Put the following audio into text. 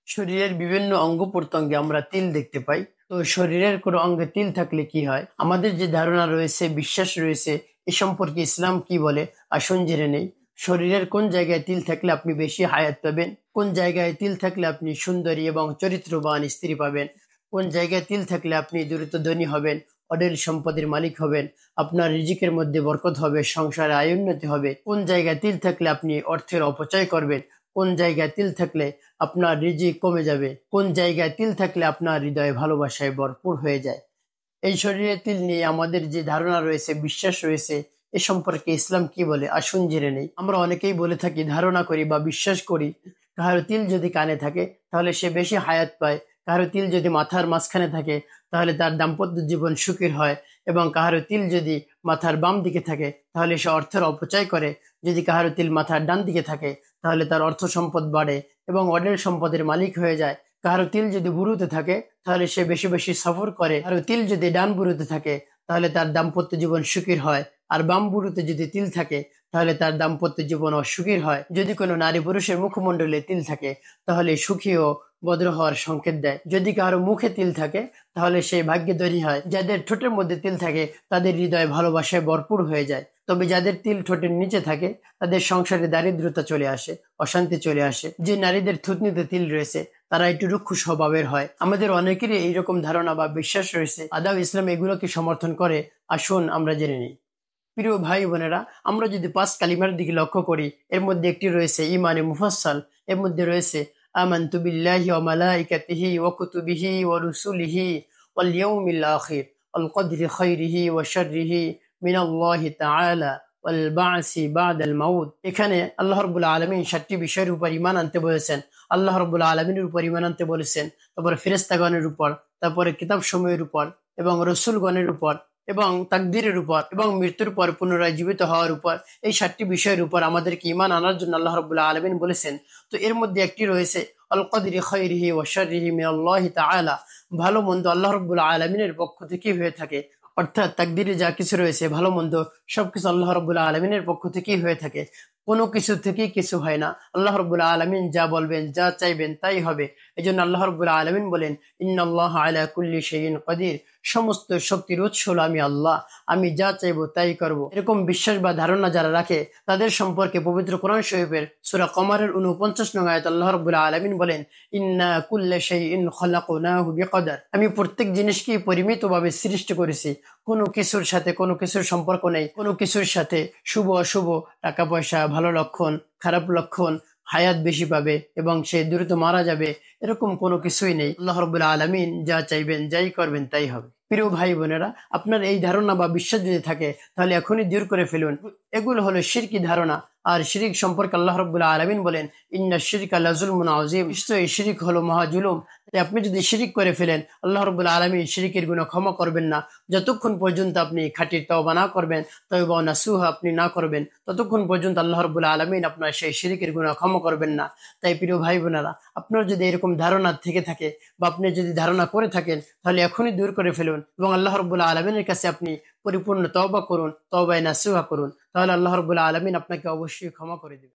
শরীরের বিভিন্ন অঙ্গ প্রত্যঙ্গে আমরা তিল দেখতে পাই। তো শরীরের কোনো অঙ্গে তিল থাকলে কি হয়, আমাদের যে ধারণা রয়েছে, বিশ্বাস রয়েছে, এ সম্পর্কে ইসলাম কি বলে আসুন জেনে নেই। শরীরের কোন জায়গায় তিল থাকলে আপনি বেশি হায়াত পাবেন, কোন জায়গায় তিল থাকলে আপনি সুন্দরী এবং চরিত্রবান স্ত্রী পাবেন, কোন জায়গায় তিল থাকলে আপনি দ্রুত ধনী হবেন, অঢেল সম্পদের মালিক হবেন, আপনার রিজিকের মধ্যে বরকত হবে, সংসারে আয় উন্নতি হবে, কোন জায়গায় তিল থাকলে আপনি অর্থের অপচয় করবেন, কোন জায়গায় তিল থাকলে আপনার রিজিক কমে যাবে, কোন জায়গায় তিল থাকলে আপনার হৃদয় ভালোবাসায় ভরপুর হয়ে যায়। এই শরীরে তিল নিয়ে আমাদের যে ধারণা রয়েছে, বিশ্বাস রয়েছে, এ সম্পর্কে ইসলাম কি বলে আসুন জেনে নেই। আমরা অনেকেই বলে থাকি, ধারণা করি বা বিশ্বাস করি, কাহার তিল যদি কানে থাকে তাহলে সে বেশি হায়াত পায়, কাহার তিল যদি মাথার মাঝখানে থাকে তাহলে তার দাম্পত্য জীবন সুখের হয়, এবং কাহার তিল যদি মাথার বাম দিকে থাকে তাহলে সে অর্থের অপচয় করে, যদি কাহার তিল মাথার ডান দিকে থাকে তাহলে তার অর্থ সম্পদ বাড়ে এবং অঢেল সম্পদের মালিক হয়ে যায়। কাহার তিল যদি বুড়োতে থাকে তাহলে সে বেশি বেশি সফর করে, আর তিল যদি ডান বুড়োতে থাকে তাহলে তার দাম্পত্য জীবন সুখের হয়, আর বাম বুড়োতে যদি তিল থাকে তাহলে তার দাম্পত্য জীবন অসুখীর হয়। যদি কোনো নারী পুরুষের মুখমণ্ডলে তিল থাকে তাহলে সুখী ও ভদ্র হওয়ার সংকেত দেয়। যদি কারো মুখে তিল থাকে তাহলে সে ভাগ্যধরী হয়। যাদের ঠোঁটের মধ্যে তিল থাকে তাদের হৃদয় ভালোবাসায় ভরপুর হয়ে যায়। তবে যাদের তিল ঠোঁটের নিচে থাকে তাদের সংসারে দারিদ্রতা চলে আসে, অশান্তি চলে আসে। যে নারীদের থুতনিতে তিল রয়েছে তারা একটু রুক্ষ স্বভাবের হয়। আমাদের অনেকেরই এইরকম ধারণা বা বিশ্বাস রয়েছে। আদাব ইসলাম এগুলোকে সমর্থন করে আসুন আমরা জেনে নিই। প্রিয় ভাই বোনেরা, আমরা যদি 5 কালিমার দিকে লক্ষ্য করি, এর মধ্যে একটি রয়েছে ইমানে মুফাসসাল। এর মধ্যে রয়েছে আমানতু বিল্লাহি ওয়া মালাইকাতিহি ওয়া কুতুবিহি ওয়া রুসুলিহি ওয়াল ইয়াউমিল আখির ওয়াল কদরি খাইরিহি ওয়া শাররিহি মিনাল্লাহি তাআলা ওয়াল বা'সি বা'দাল মাউত। এখানে আল্লাহ রাব্বুল আলামিন 7টি বিষয়ের উপর ঈমান আনতে বলেছেন। আল্লাহ রাব্বুল আলামিনের উপর ঈমান আনতে বলেছেন, তারপরে ফেরেশতাগণের উপর, তারপরে কিতাবসমূহের উপর এবং রাসূলগণের উপর এবং তাকদীরের উপর এবং মৃত্যুর পর পুনরায় জীবিত হওয়ার উপর। এই 7টি বিষয়ের উপর আমাদেরকে ঈমান আনার জন্য আল্লাহ রাব্বুল আলামিন বলেছেন। তো এর মধ্যে একটি রয়েছে আল কদরি খাইরিহি ওয়া শাররিহি মিনাল্লাহি তাআলা। ভালো মন্দ আল্লাহ রাব্বুল আলামিনের পক্ষ থেকে হয়ে থাকে, অর্থাৎ তাকদীরে যা কিছু রয়েছে ভালো মন্দ সবকিছু আল্লাহ রাব্বুল আলামিনের পক্ষ থেকেই হয়ে থাকে। কোনো কিছু থেকেই কিছু হয় না। আল্লাহ রাব্বুল আলামিন যা বলবেন, যা চাইবেন তাই হবে। এজন্য আল্লাহ রাব্বুল আলামিন বলেন, ইন্নাল্লাহা আলা কুল্লি শাইইন কাদির। সমস্ত শক্তির উৎস হলো আমি আল্লাহ, আমি যা চাইবো তাই করব। এরকম বিশ্বাস বা ধারণা যারা রাখে তাদের সম্পর্কে পবিত্র কোরআন শরীফের সূরা কমারের 49 নং আয়াত আল্লাহ রাব্বুল আলামিন বলেন, ইন্না কুল্লা শাইইন খালাকনাহু বিকদর। আমি প্রত্যেক জিনিসকে পরিমিতভাবে সৃষ্টি করেছি। কোনো কিছুর সাথে কোনো কিছুর সম্পর্ক নেই। কোনো কিছুর সাথে শুভ অশুভ, টাকা পয়সা, ভালো লক্ষণ, খারাপ লক্ষণ, হায়াত বেশি পাবে এবং সে দ্রুত মারা যাবে, এরকম কোনো কিছুই নেই। আল্লাহ রাব্বুল আলামিন যা চাইবেন, যাই করবেন তাই হবে। প্রিয় ভাই বোনেরা, আপনার এই ধারণা বা বিশ্বাস যদি থাকে তাহলে এখনই দূর করে ফেলুন। এগুলো হলো শিরকি ধারণা। আর শিরিক সম্পর্কে আল্লাহ রাব্বুল আলামিন বলেন, ইন্না শিরকা লাযুলমুন আযীম। নিশ্চয়ই শিরিক হলো মহা জুলুম। তাই আপনি যদি শিরিক করে ফেলেন, আল্লাহ রাব্বুল আলামিন শিরিকের গুনাহ ক্ষমা করবেন না। যতক্ষণ পর্যন্ত আপনি খাঁটি তওবা না করবেন, তওবা নাসুহা আপনি না করবেন, ততক্ষণ পর্যন্ত আল্লাহ রাব্বুল আলামিন আপনার সেই শিরিকের গুনাহ ক্ষমা করবেন না। তাই প্রিয় ভাই বোনেরা, আপনার যদি এরকম ধারণা থেকে থাকে বা আপনি যদি ধারণা করে থাকেন তাহলে এখনই দূর করে ফেলুন এবং আল্লাহ রাব্বুল আলামিনের কাছে আপনি পরিপূর্ণ তওবা করুন, তওবায়ে নাসুহা করুন। তাহলে আল্লাহ রাব্বুল আলামিন আপনাকে অবশ্যই ক্ষমা করে দিবেন।